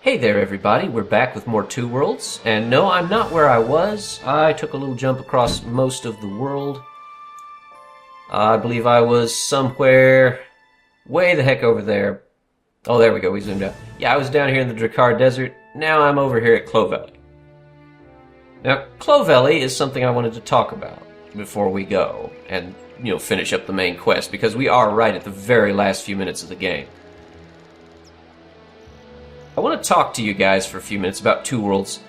Hey there, everybody. We're back with more Two Worlds. And no, I'm not where I was. I took a little jump across most of the world. I believe I was somewhere way the heck over there. Oh, there we go. We zoomed out. Yeah, I was down here in the Drakkar Desert. Now I'm over here at Clovelly. Now, Clovelly is something I wanted to talk about before we go and, finish up the main quest, because we are right at the very last few minutes of the game. I want to talk to you guys for a few minutes about Two Worlds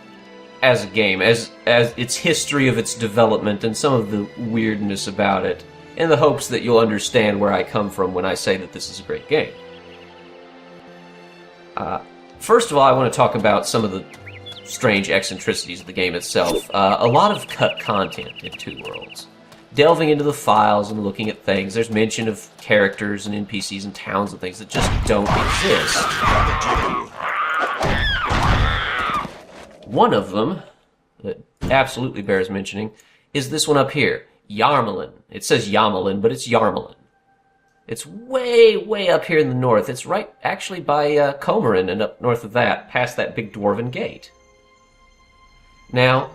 as a game, as its history of its development and some of the weirdness about it, in the hopes that you'll understand where I come from when I say that this is a great game. First of all, I want to talk about some of the strange eccentricities of the game itself. A lot of cut content in Two Worlds. Delving into the files and looking at things, there's mention of characters and NPCs and towns and things that just don't exist. One of them, that absolutely bears mentioning, is this one up here, Yarmalin. It says Yamalin, but it's Yarmalin. It's way, way up here in the north. It's right, actually, by Comorin and up north of that, past that big dwarven gate. Now,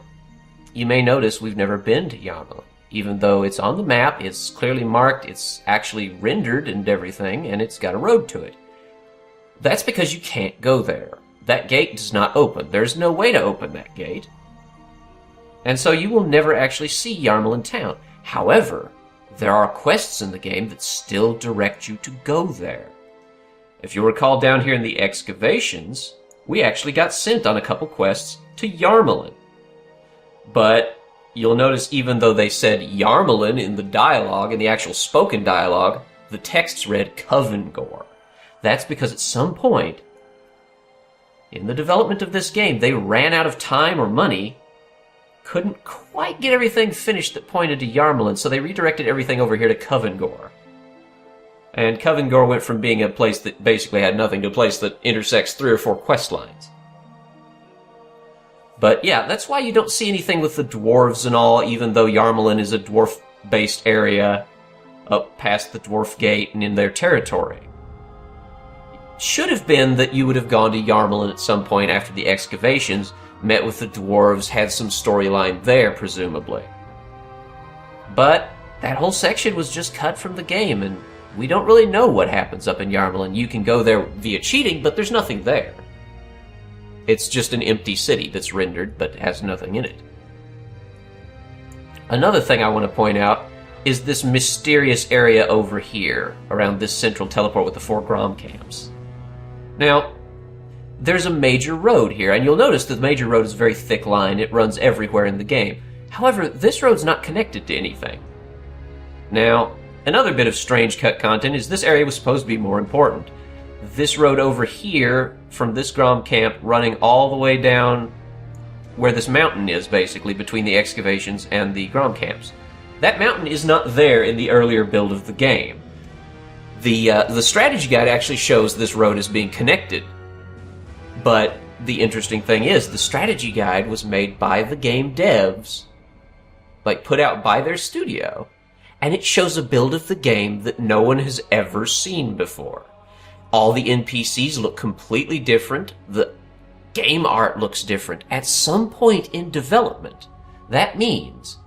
you may notice we've never been to Yarmalin. Even though it's on the map, it's clearly marked, it's actually rendered and everything, and it's got a road to it. That's because you can't go there. That gate does not open. There's no way to open that gate. And so you will never actually see Yarmalin town. However, there are quests in the game that still direct you to go there. If you recall down here in the excavations, we actually got sent on a couple quests to Yarmalin. But you'll notice even though they said Yarmalin in the dialogue, in the actual spoken dialogue, the texts read Covengore. That's because at some point in the development of this game, they ran out of time or money, couldn't quite get everything finished that pointed to Yarmalin, so they redirected everything over here to Covengore. And Covengore went from being a place that basically had nothing to a place that intersects 3 or 4 quest lines. But yeah, that's why you don't see anything with the dwarves and all, even though Yarmalin is a dwarf-based area up past the dwarf gate and in their territory. Should have been that you would have gone to Yarmalin at some point after the excavations, met with the dwarves, had some storyline there, presumably. But that whole section was just cut from the game, and we don't really know what happens up in Yarmalin. You can go there via cheating, but there's nothing there. It's just an empty city that's rendered, but has nothing in it. Another thing I want to point out is this mysterious area over here, around this central teleport with the 4 Grom camps. Now, there's a major road here, and you'll notice that the major road is a very thick line. It runs everywhere in the game. However, this road's not connected to anything. Now, another bit of strange cut content is this area was supposed to be more important. This road over here, from this Grom camp, running all the way down where this mountain is, basically, between the excavations and the Grom camps. That mountain is not there in the earlier build of the game. The strategy guide actually shows this road as being connected. But the interesting thing is, the strategy guide was made by the game devs, like put out by their studio, and it shows a build of the game that no one has ever seen before. All the NPCs look completely different. The game art looks different. At some point in development, that means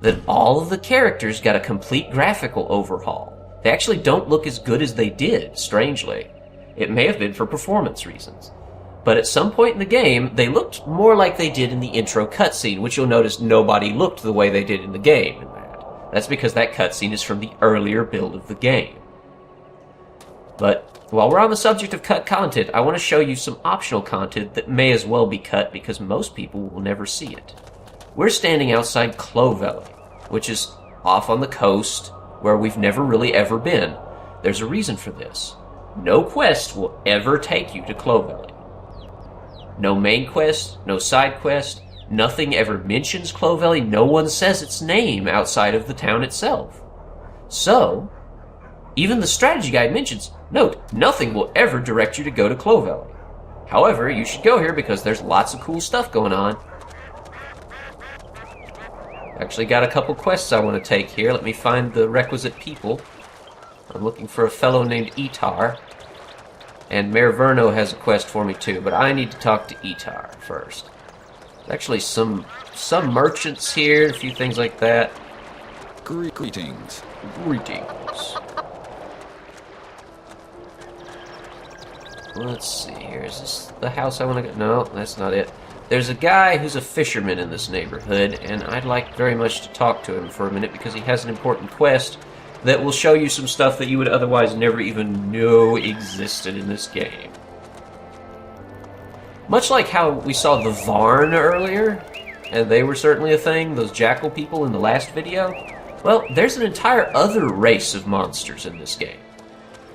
that all of the characters got a complete graphical overhaul. They actually don't look as good as they did, strangely. It may have been for performance reasons. But at some point in the game, they looked more like they did in the intro cutscene, which you'll notice nobody looked the way they did in the game in that. That's because that cutscene is from the earlier build of the game. But while we're on the subject of cut content, I want to show you some optional content that may as well be cut because most people will never see it. We're standing outside Clovelly, which is off on the coast where we've never really ever been. There's a reason for this. No quest will ever take you to Clovelly. No main quest, no side quest, nothing ever mentions Clovelly, no one says its name outside of the town itself. So, even the strategy guide mentions, note, nothing will ever direct you to go to Clovelly. However, you should go here because there's lots of cool stuff going on. Actually got a couple quests I want to take here. Let me find the requisite people. I'm looking for a fellow named Itar. And Mayor Verno has a quest for me too, but I need to talk to Etar first. There's actually some merchants here, a few things like that. Greetings. Greetings. Let's see here. Is this the house I want to go? No, that's not it. There's a guy who's a fisherman in this neighborhood, and I'd like very much to talk to him for a minute because he has an important quest that will show you some stuff that you would otherwise never even know existed in this game. Much like how we saw the Varn earlier, and they were certainly a thing, those jackal people in the last video, well, there's an entire other race of monsters in this game.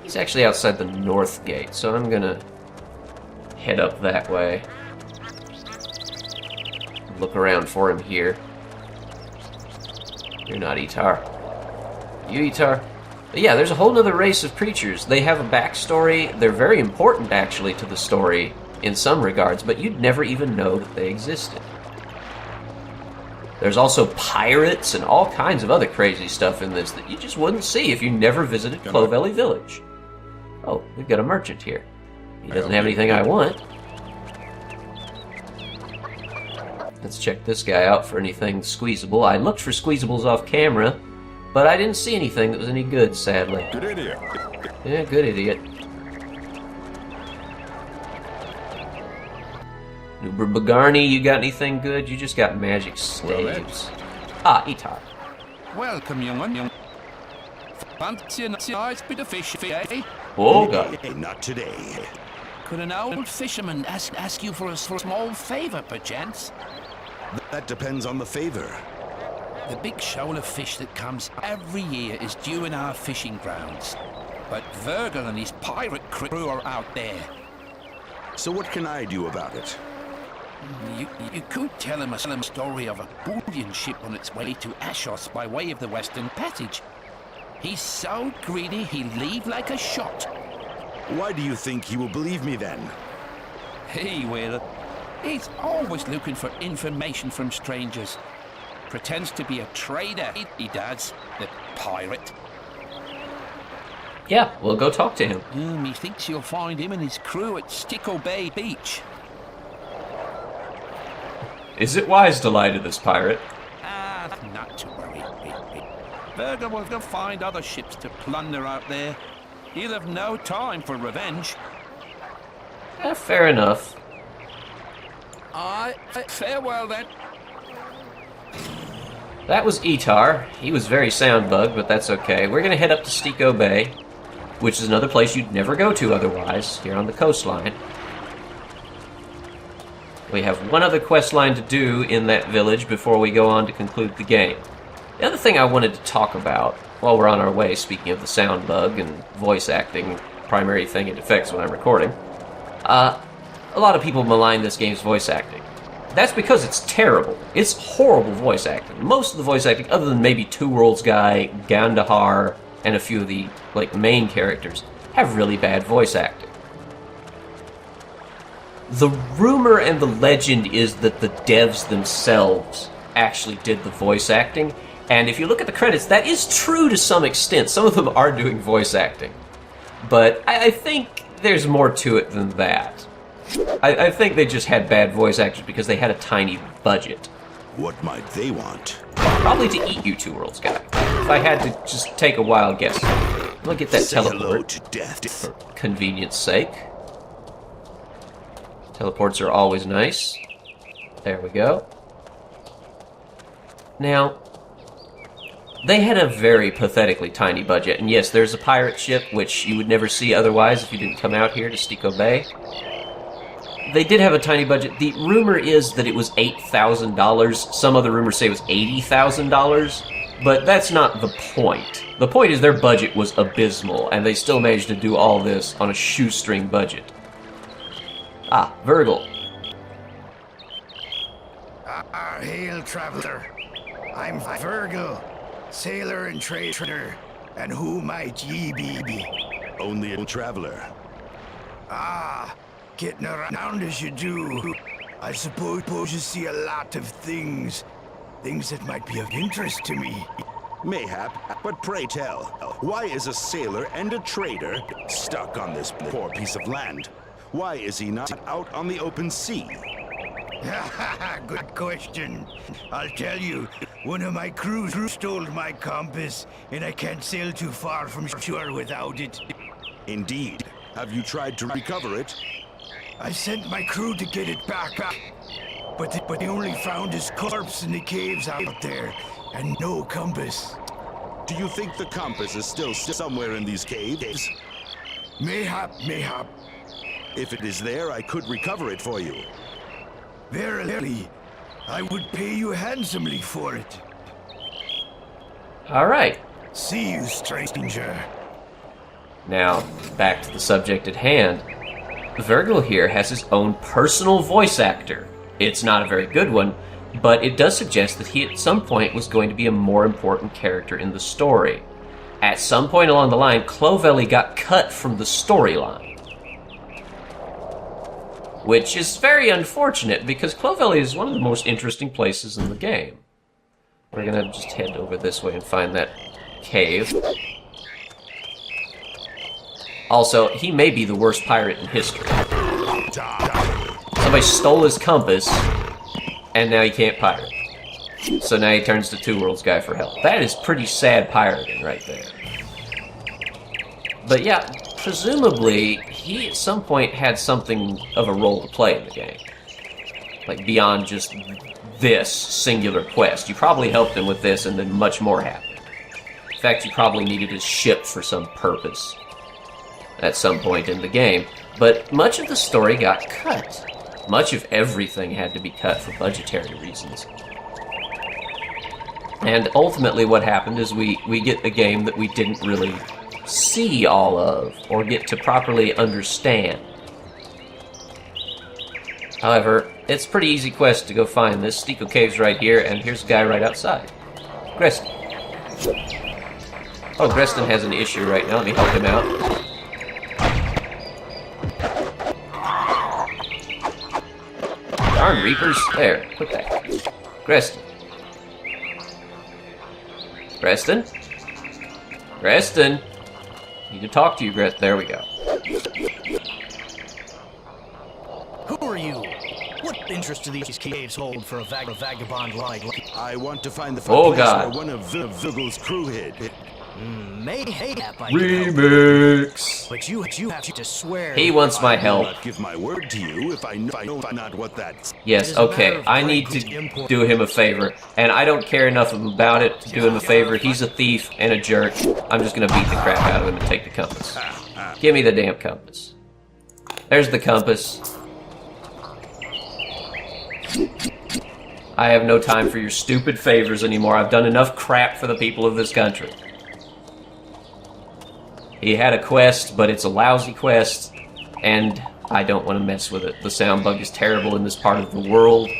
He's actually outside the north gate, so I'm gonna head up that way. Look around for him here. You're not Etar. You, Etar? But yeah, there's a whole other race of creatures. They have a backstory. They're very important, actually, to the story in some regards, but you'd never even know that they existed. There's also pirates and all kinds of other crazy stuff in this that you just wouldn't see if you never visited Clovelly Village. Oh, we've got a merchant here. He doesn't have anything I want. Let's check this guy out for anything squeezable. I looked for squeezables off camera, but I didn't see anything that was any good, sadly. Good idiot. Yeah, good idiot. Nuber Bagarni, you got anything good? You just got magic slaves. Ah, Etar. Welcome, young one. Fancy a nice bit of fish, eh? Oh, God. Not today. Could an old fisherman ask you for a small favor, perchance? That depends on the favor. The big shoal of fish that comes every year is due in our fishing grounds. But Virgil and his pirate crew are out there. So what can I do about it? You could tell him a story of a bullion ship on its way to Ashos by way of the Western Passage. He's so greedy he'll leave like a shot. Why do you think he will believe me then? He will. He's always looking for information from strangers. Pretends to be a trader, he does, the pirate. Yeah, we'll go talk to him. He thinks you'll find him and his crew at Sticko Bay Beach. Is it wise to lie to this pirate? Not to worry. Virgil will go find other ships to plunder out there. He'll have no time for revenge. Fair enough. Farewell then. That was Etar. He was very sound bugged, but that's okay. We're gonna head up to Sticko Bay, which is another place you'd never go to otherwise, here on the coastline. We have one other quest line to do in that village before we go on to conclude the game. The other thing I wanted to talk about while we're on our way, speaking of the sound bug and voice acting, primary thing it affects when I'm recording, a lot of people malign this game's voice acting. That's because it's terrible. It's horrible voice acting. Most of the voice acting, other than maybe Two Worlds Guy, Gandahar, and a few of the main characters, have really bad voice acting. The rumor and the legend is that the devs themselves actually did the voice acting, and if you look at the credits, that is true to some extent. Some of them are doing voice acting. But I think there's more to it than that. I think they just had bad voice actors because they had a tiny budget. What might they want? Probably to eat you, Two Worlds Guy. If I had to just take a wild guess. I'm gonna get that Say hello teleport to death. for convenience sake. Teleports are always nice. There we go. Now, they had a very pathetically tiny budget, and yes, there's a pirate ship, which you would never see otherwise if you didn't come out here to Sticko Bay. They did have a tiny budget. The rumor is that it was $8,000. Some other rumors say it was $80,000, but that's not the point. The point is their budget was abysmal, and they still managed to do all this on a shoestring budget. Ah, Virgil. Hail, traveler. I'm Virgil, sailor and trader, and who might ye be? Only a traveler. Getting around as you do. I suppose you see a lot of things that might be of interest to me. Mayhap, but pray tell, why is a sailor and a trader stuck on this poor piece of land? Why is he not out on the open sea? Good question. I'll tell you, one of my crews stole my compass, and I can't sail too far from shore without it. Indeed. Have you tried to recover it? I sent my crew to get it back, but they only found his corpse in the caves out there, and no compass. Do you think the compass is still somewhere in these caves? Mayhap. If it is there, I could recover it for you. Verily, I would pay you handsomely for it. All right. See you, stranger. Now, back to the subject at hand. Virgil here has his own personal voice actor. It's not a very good one, but it does suggest that he at some point was going to be a more important character in the story. At some point along the line, Clovelly got cut from the storyline. Which is very unfortunate, because Clovelly is one of the most interesting places in the game. We're gonna just head over this way and find that cave. Also, he may be the worst pirate in history. Somebody stole his compass, and now he can't pirate. So now he turns to Two Worlds guy for help. That is pretty sad pirating right there. But yeah, presumably, he at some point had something of a role to play in the game. Like, beyond just this singular quest. You probably helped him with this, and then much more happened. In fact, you probably needed his ship for some purpose at some point in the game. But much of the story got cut. Much of everything had to be cut for budgetary reasons. And ultimately what happened is we get a game that we didn't really see all of, or get to properly understand. However, it's a pretty easy quest to go find this. Steeple Cave's right here, and here's a guy right outside. Greston. Oh, Greston has an issue right now. Let me help him out. Darn Reapers. There, put that. Greston. Greston? Greston? Need to talk to you, Greston. There we go. Who are you? What interest do these caves hold for a vagabond like? I want to find the Oh, place God. where one of Virgil's crew hid. Mayhap, I Remix! but you have to swear. He wants my I will help. not give my word to you if I know not what that's. Yes, okay, I need to do him a favor, and I don't care enough about it to do him a favor. He's a thief and a jerk. I'm just gonna beat the crap out of him and take the compass. Give me the damn compass. There's the compass. I have no time for your stupid favors anymore. I've done enough crap for the people of this country. He had a quest, but it's a lousy quest, and I don't want to mess with it. The sound bug is terrible in this part of the world.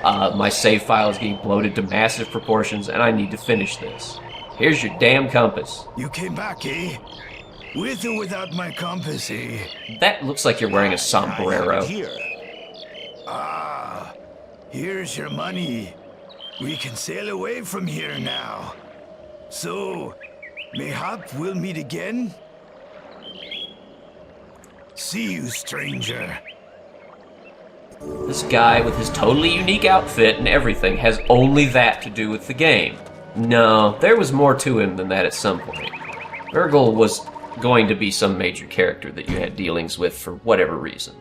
My save file is getting bloated to massive proportions, and I need to finish this. Here's your damn compass. You came back, eh? With or without my compass, eh? That looks like you're wearing a I have sombrero. it here. Here's your money. We can sail away from here now. So, mayhap we'll meet again? See you, stranger. This guy with his totally unique outfit and everything has only that to do with the game. No, there was more to him than that at some point. Virgil was going to be some major character that you had dealings with for whatever reason.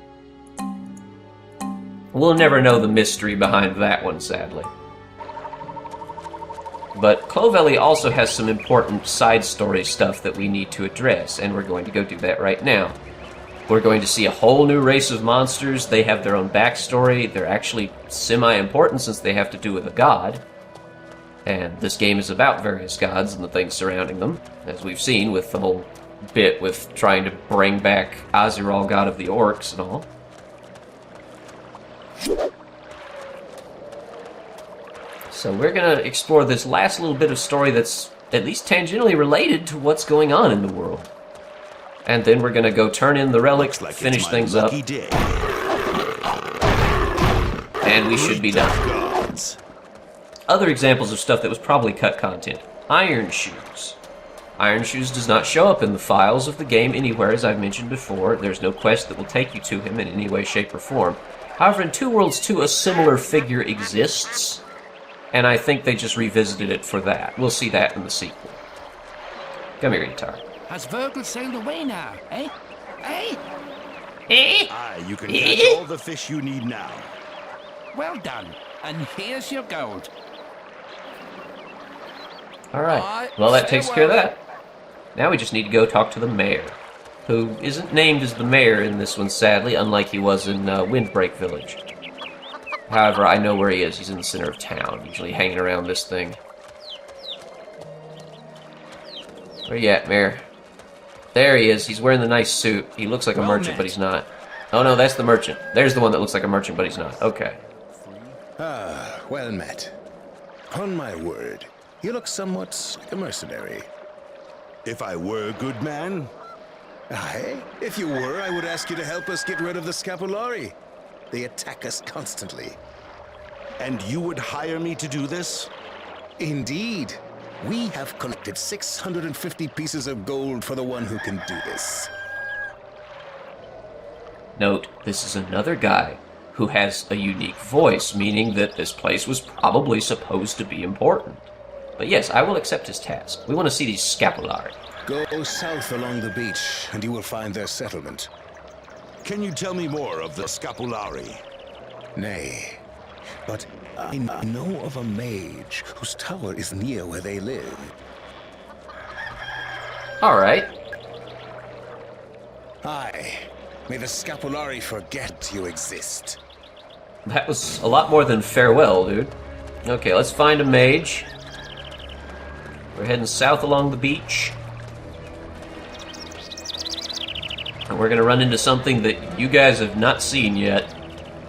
We'll never know the mystery behind that one, sadly. But Clovelly also has some important side story stuff that we need to address, and we're going to go do that right now. We're going to see a whole new race of monsters. They have their own backstory. They're actually semi-important since they have to do with a god. And this game is about various gods and the things surrounding them, as we've seen with the whole bit with trying to bring back Aziral, god of the orcs and all. So we're going to explore this last little bit of story that's at least tangentially related to what's going on in the world. And then we're going to go turn in the relics, Looks like finish it's my things up, lucky day. and we should be done. Gods. Other examples of stuff that was probably cut content. Iron Shoes. Iron Shoes does not show up in the files of the game anywhere, as I've mentioned before. There's no quest that will take you to him in any way, shape, or form. However, in Two Worlds 2, a similar figure exists, and I think they just revisited it for that. We'll see that in the sequel. Come here, guitar. Has Virgil sailed away now, eh? Eh? Aye, you can catch all the fish you need now. Well done. And here's your gold. Alright, well that takes care of that. Now we just need to go talk to the mayor, who isn't named as the mayor in this one, sadly, unlike he was in Windbreak Village. However, I know where he is. He's in the center of town, usually hanging around this thing. Where you at, Mayor? There he is. He's wearing the nice suit. He looks like a merchant, but he's not. Oh no, that's the merchant. There's the one that looks like a merchant, but he's not. Okay. Ah, well met. Upon my word, you look somewhat like a mercenary. If I were a good man, Aye, if you were, I would ask you to help us get rid of the Scapulari. They attack us constantly. and you would hire me to do this? Indeed. We have collected 650 pieces of gold for the one who can do this. Note, this is another guy who has a unique voice, meaning that this place was probably supposed to be important. But yes, I will accept his task. We want to see these Scapulari. Go south along the beach, and you will find their settlement. Can you tell me more of the Scapulari? Nay, but I know of a mage whose tower is near where they live. Alright. Aye. May the Scapulari forget you exist. That was a lot more than farewell, dude. Okay, let's find a mage. We're heading south along the beach. And we're gonna run into something that you guys have not seen yet.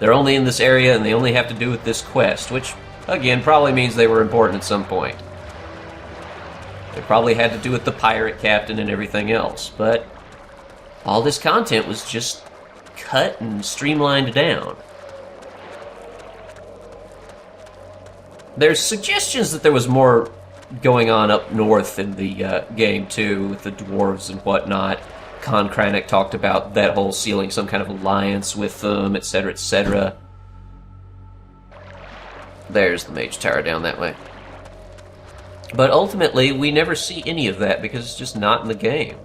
They're only in this area and they only have to do with this quest, which, again, probably means they were important at some point. They probably had to do with the pirate captain and everything else, but all this content was just cut and streamlined down. There's suggestions that there was more going on up north in the game, too, with the dwarves and whatnot. Kranich talked about that whole sealing some kind of alliance with them, etc., etc. There's the mage tower down that way. But ultimately, we never see any of that because it's just not in the game.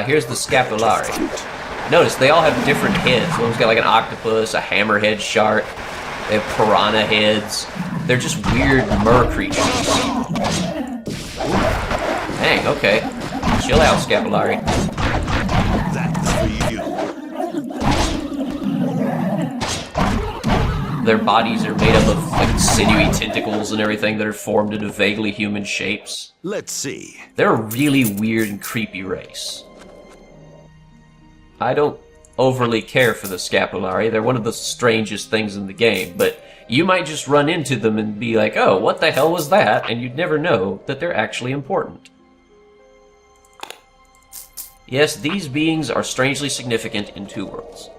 Here's the Scapulari. Notice, they all have different heads. One's got like an octopus, a hammerhead shark. They have piranha heads. They're just weird mer creatures. Dang, okay. Chill out, Scapulari. That's for you. Their bodies are made up of like sinewy tentacles and everything that are formed into vaguely human shapes. Let's see. They're a really weird and creepy race. I don't overly care for the Scapulari. They're one of the strangest things in the game, but you might just run into them and be like, oh, what the hell was that? And you'd never know that they're actually important. Yes, these beings are strangely significant in Two Worlds.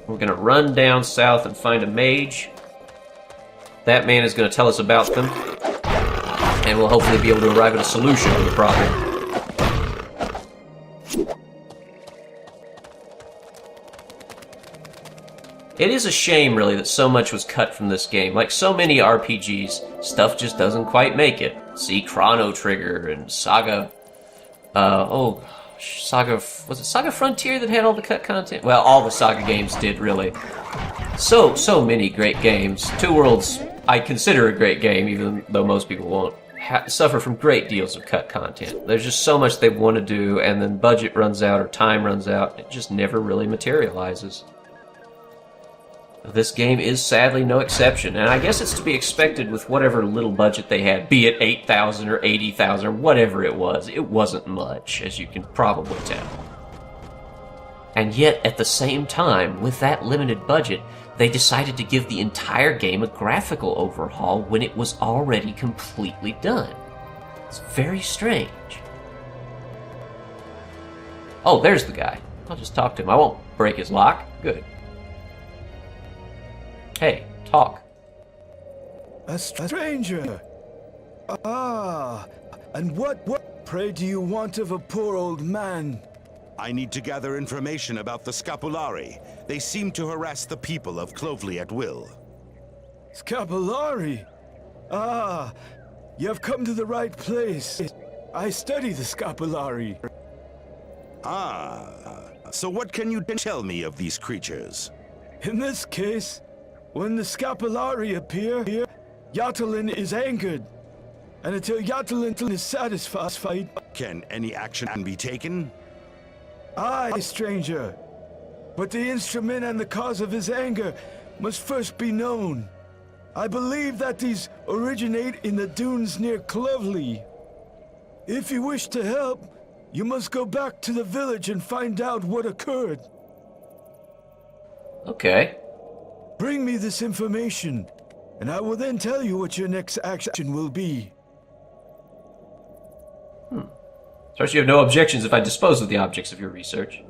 We're going to run down south and find a mage. That man is going to tell us about them, and we'll hopefully be able to arrive at a solution to the problem. It is a shame, really, that so much was cut from this game. Like so many RPGs, stuff just doesn't quite make it. See Chrono Trigger and Saga... Saga... Was it Saga Frontier that had all the cut content? Well, all the Saga games did, really. So many great games. Two Worlds, I consider a great game, even though most people won't. Suffer from great deals of cut content. There's just so much they want to do, and then budget runs out or time runs out. It just never really materializes. This game is sadly no exception, and I guess it's to be expected with whatever little budget they had, be it 8,000 or 80,000 or whatever it was. It wasn't much, as you can probably tell. And yet, at the same time, with that limited budget, they decided to give the entire game a graphical overhaul when it was already completely done. It's very strange. Oh, there's the guy. I'll just talk to him. I won't break his lock. Good. Hey, talk. A stranger. Ah, and what, pray, do you want of a poor old man? I need to gather information about the Scapulari. They seem to harass the people of Clovelly at will. Scapulari? Ah, you have come to the right place. I study the Scapulari. Ah, so what can you tell me of these creatures? In this case, when the Scapulari appear, Yatolin is angered. And until Yatolin is satisfied... Can any action be taken? Aye, stranger. But the instrument and the cause of his anger must first be known. I believe that these originate in the dunes near Clovelly. If you wish to help, you must go back to the village and find out what occurred. Okay. Bring me this information, and I will then tell you what your next action will be. So you have no objections if I dispose of the objects of your research.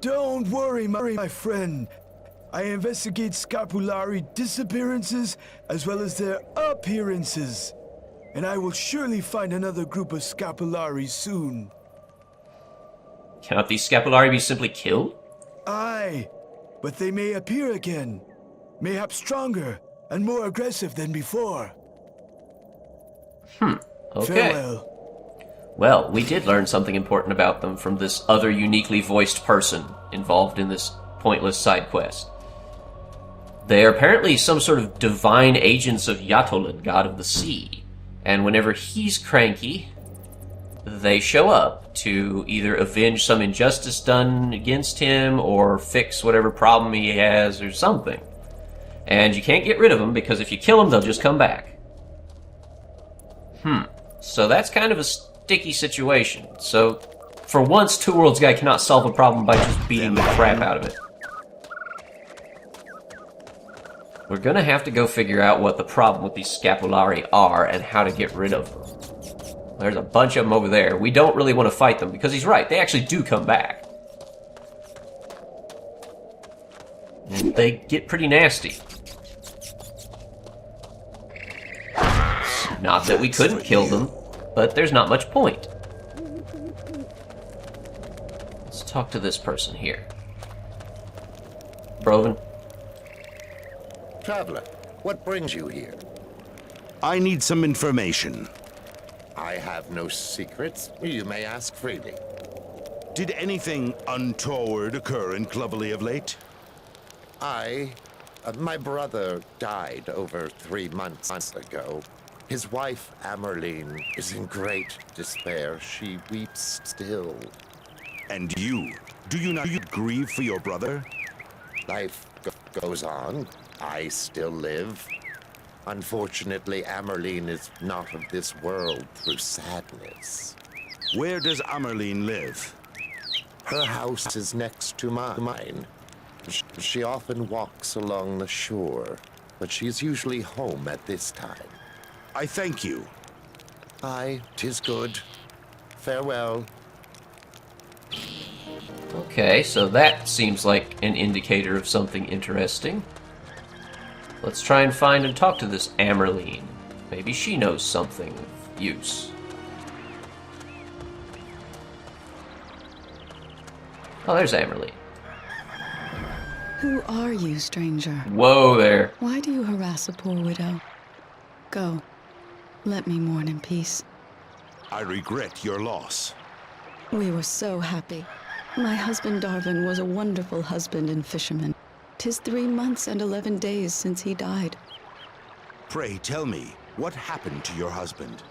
Don't worry, my friend. I investigate Scapulari disappearances as well as their appearances. And I will surely find another group of Scapulari soon. Cannot these Scapulari be simply killed? Aye, but they may appear again. Mayhap stronger and more aggressive than before. Okay. Farewell. Well, we did learn something important about them from this other uniquely voiced person involved in this pointless side quest. They are apparently some sort of divine agents of Yatolin, god of the sea. And whenever he's cranky, they show up to either avenge some injustice done against him or fix whatever problem he has or something. And you can't get rid of them because if you kill them, they'll just come back. So that's kind of a sticky situation. So, for once, Two Worlds Guy cannot solve a problem by just beating the crap out of it. We're gonna have to go figure out what the problem with these Scapulari are and how to get rid of them. There's a bunch of them over there. We don't really want to fight them because he's right, they actually do come back. And they get pretty nasty. Not that we couldn't kill them, but there's not much point. Let's talk to this person here. Broven. Traveler, what brings you here? I need some information. I have no secrets. You may ask freely. Did anything untoward occur in Clovelly of late? My brother died over 3 months ago. His wife, Amerline, is in great despair. She weeps still. And you? Do you not grieve for your brother? Life goes on. I still live. Unfortunately, Amerline is not of this world through sadness. Where does Amerline live? Her house is next to mine. She often walks along the shore, but she's usually home at this time. I thank you. Aye, 'tis good. Farewell. Okay, so that seems like an indicator of something interesting. Let's try and find and talk to this Amerline. Maybe she knows something of use. Oh, there's Amerline. Who are you, stranger? Whoa there. Why do you harass a poor widow? Go. Let me mourn in peace. I regret your loss. We were so happy. My husband Darvin was a wonderful husband and fisherman. 'Tis 3 months and 11 days since he died. Pray tell me, what happened to your husband?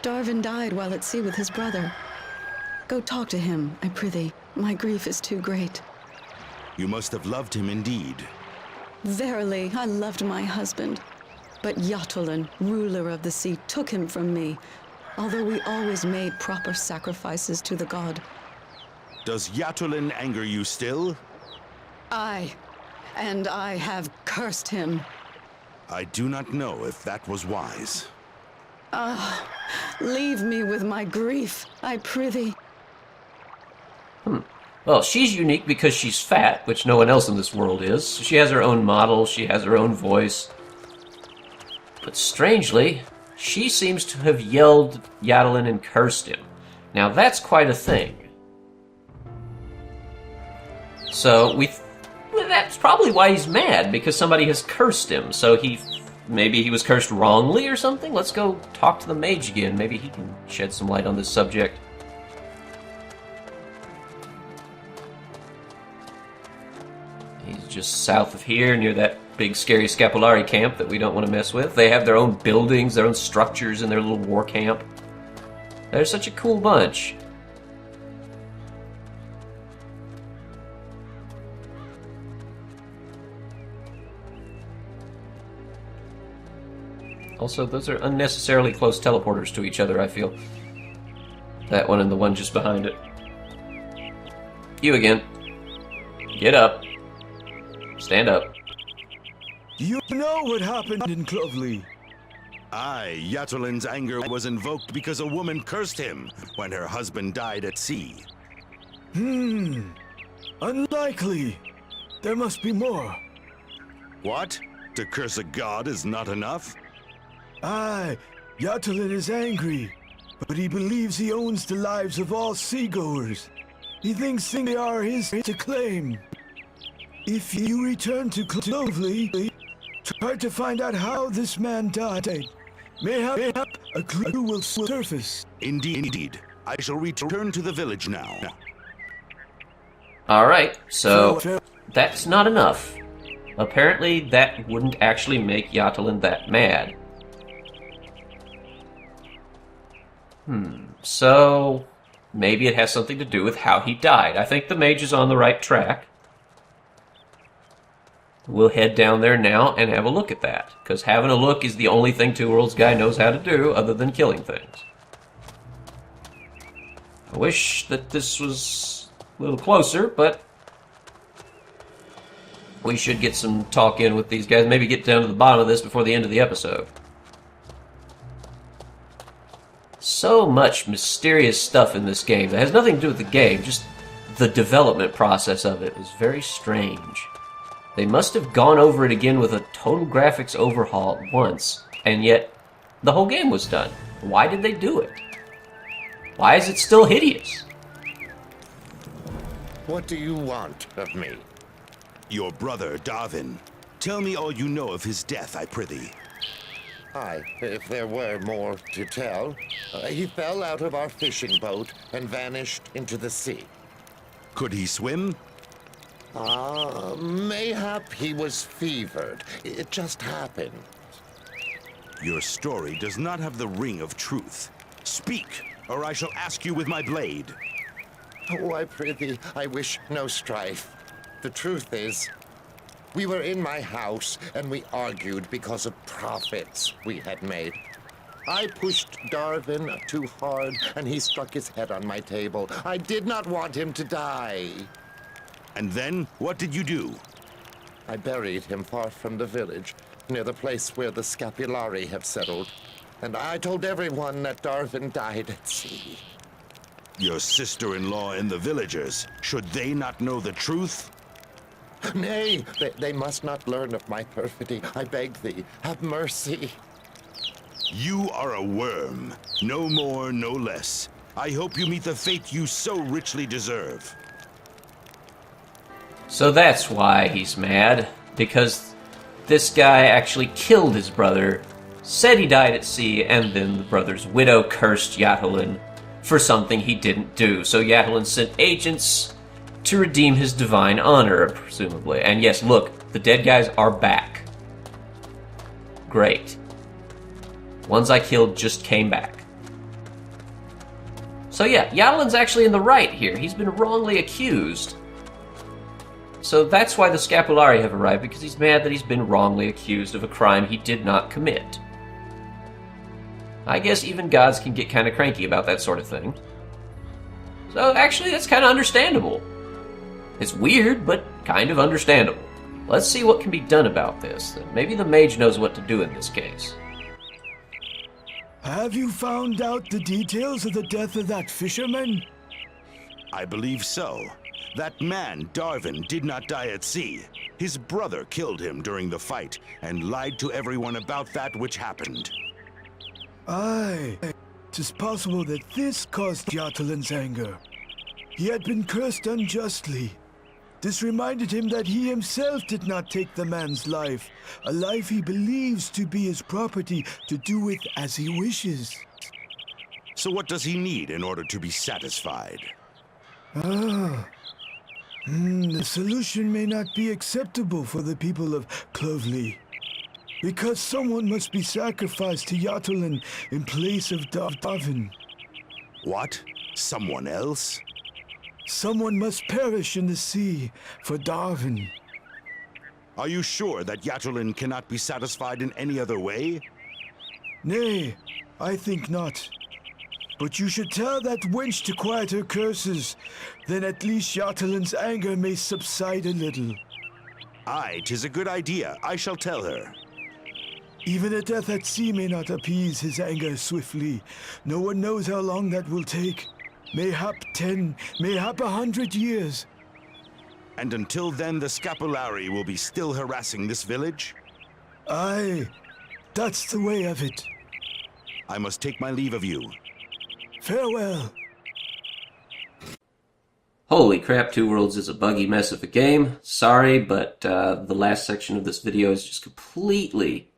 Darvin died while at sea with his brother. Go talk to him, I prithee. My grief is too great. You must have loved him indeed. Verily, I loved my husband. But Yatolin, ruler of the sea, took him from me, although we always made proper sacrifices to the god. Does Yatolin anger you still? Aye, and I have cursed him. I do not know if that was wise. Leave me with my grief, I prithee. Well, she's unique because she's fat, which no one else in this world is. She has her own model, she has her own voice. But strangely, she seems to have yelled Yatolin and cursed him. Now that's quite a thing. So that's probably why he's mad, because somebody has cursed him. So maybe he was cursed wrongly or something? Let's go talk to the mage again. Maybe he can shed some light on this subject. He's just south of here, near that big scary Scapulari camp that we don't want to mess with. They have their own buildings, their own structures in their little war camp. They're such a cool bunch. Also, those are unnecessarily close teleporters to each other, I feel. That one and the one just behind it. You again. Get up. Stand up. You know what happened in Clovely? Aye, Yatolin's anger was invoked because a woman cursed him when her husband died at sea. Unlikely. There must be more. What? To curse a god is not enough? Aye, Yatolin is angry, but he believes he owns the lives of all seagoers. He thinks they are his to claim. If you return to Clovely, try to find out how this man died. Mayhap a clue will surface. Indeed. I shall return to the village now. Alright, so that's not enough. Apparently that wouldn't actually make Yatolin that mad. So maybe it has something to do with how he died. I think the mage is on the right track. We'll head down there now and have a look at that, because having a look is the only thing Two Worlds guy knows how to do other than killing things. I wish that this was a little closer, but we should get some talk in with these guys, maybe get down to the bottom of this before the end of the episode. So much mysterious stuff in this game that has nothing to do with the game, just the development process of it was very strange. They must have gone over it again with a total graphics overhaul at once, and yet the whole game was done. Why did they do it? Why is it still hideous? What do you want of me? Your brother, Darvin. Tell me all you know of his death, I prithee. Aye, if there were more to tell. He fell out of our fishing boat and vanished into the sea. Could he swim? Mayhap he was fevered. It just happened. Your story does not have the ring of truth. Speak, or I shall ask you with my blade. Oh, I prithee, I wish no strife. The truth is, we were in my house, and we argued because of profits we had made. I pushed Darvin too hard, and he struck his head on my table. I did not want him to die. And then, what did you do? I buried him far from the village, near the place where the Scapulari have settled. And I told everyone that Darvin died at sea. Your sister-in-law and the villagers, should they not know the truth? Nay, they must not learn of my perfidy. I beg thee, have mercy. You are a worm. No more, no less. I hope you meet the fate you so richly deserve. So that's why he's mad, because this guy actually killed his brother, said he died at sea, and then the brother's widow cursed Yatolin for something he didn't do. So Yatolin sent agents to redeem his divine honor, presumably. And yes, look, the dead guys are back. Great. Ones I killed just came back. So yeah, Yatolin's actually in the right here. He's been wrongly accused. So that's why the Scapulari have arrived, because he's mad that he's been wrongly accused of a crime he did not commit. I guess even gods can get kind of cranky about that sort of thing. So actually, that's kind of understandable. It's weird, but kind of understandable. Let's see what can be done about this. Maybe the mage knows what to do in this case. Have you found out the details of the death of that fisherman? I believe so. That man, Darvin, did not die at sea. His brother killed him during the fight and lied to everyone about that which happened. Aye, it is possible that this caused Yatolin's anger. He had been cursed unjustly. This reminded him that he himself did not take the man's life, a life he believes to be his property to do with as he wishes. So what does he need in order to be satisfied? The solution may not be acceptable for the people of Clovely. Because someone must be sacrificed to Yatolin in place of Darvin. What? Someone else? Someone must perish in the sea for Darvin. Are you sure that Yatolin cannot be satisfied in any other way? Nay, I think not. But you should tell that wench to quiet her curses. Then at least Yatolin's anger may subside a little. Aye, 'tis a good idea. I shall tell her. Even a death at sea may not appease his anger swiftly. No one knows how long that will take. Mayhap 10, mayhap 100 years. And until then, the Scapulari will be still harassing this village? Aye, that's the way of it. I must take my leave of you. Farewell. Holy crap, Two Worlds is a buggy mess of a game. Sorry, but the last section of this video is just completely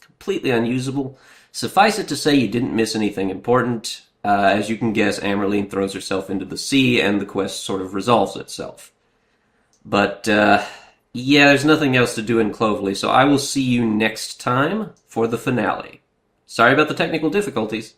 unusable. Suffice it to say you didn't miss anything important. As you can guess, Amerline throws herself into the sea and the quest sort of resolves itself. But, yeah, there's nothing else to do in Clovely, so I will see you next time for the finale. Sorry about the technical difficulties.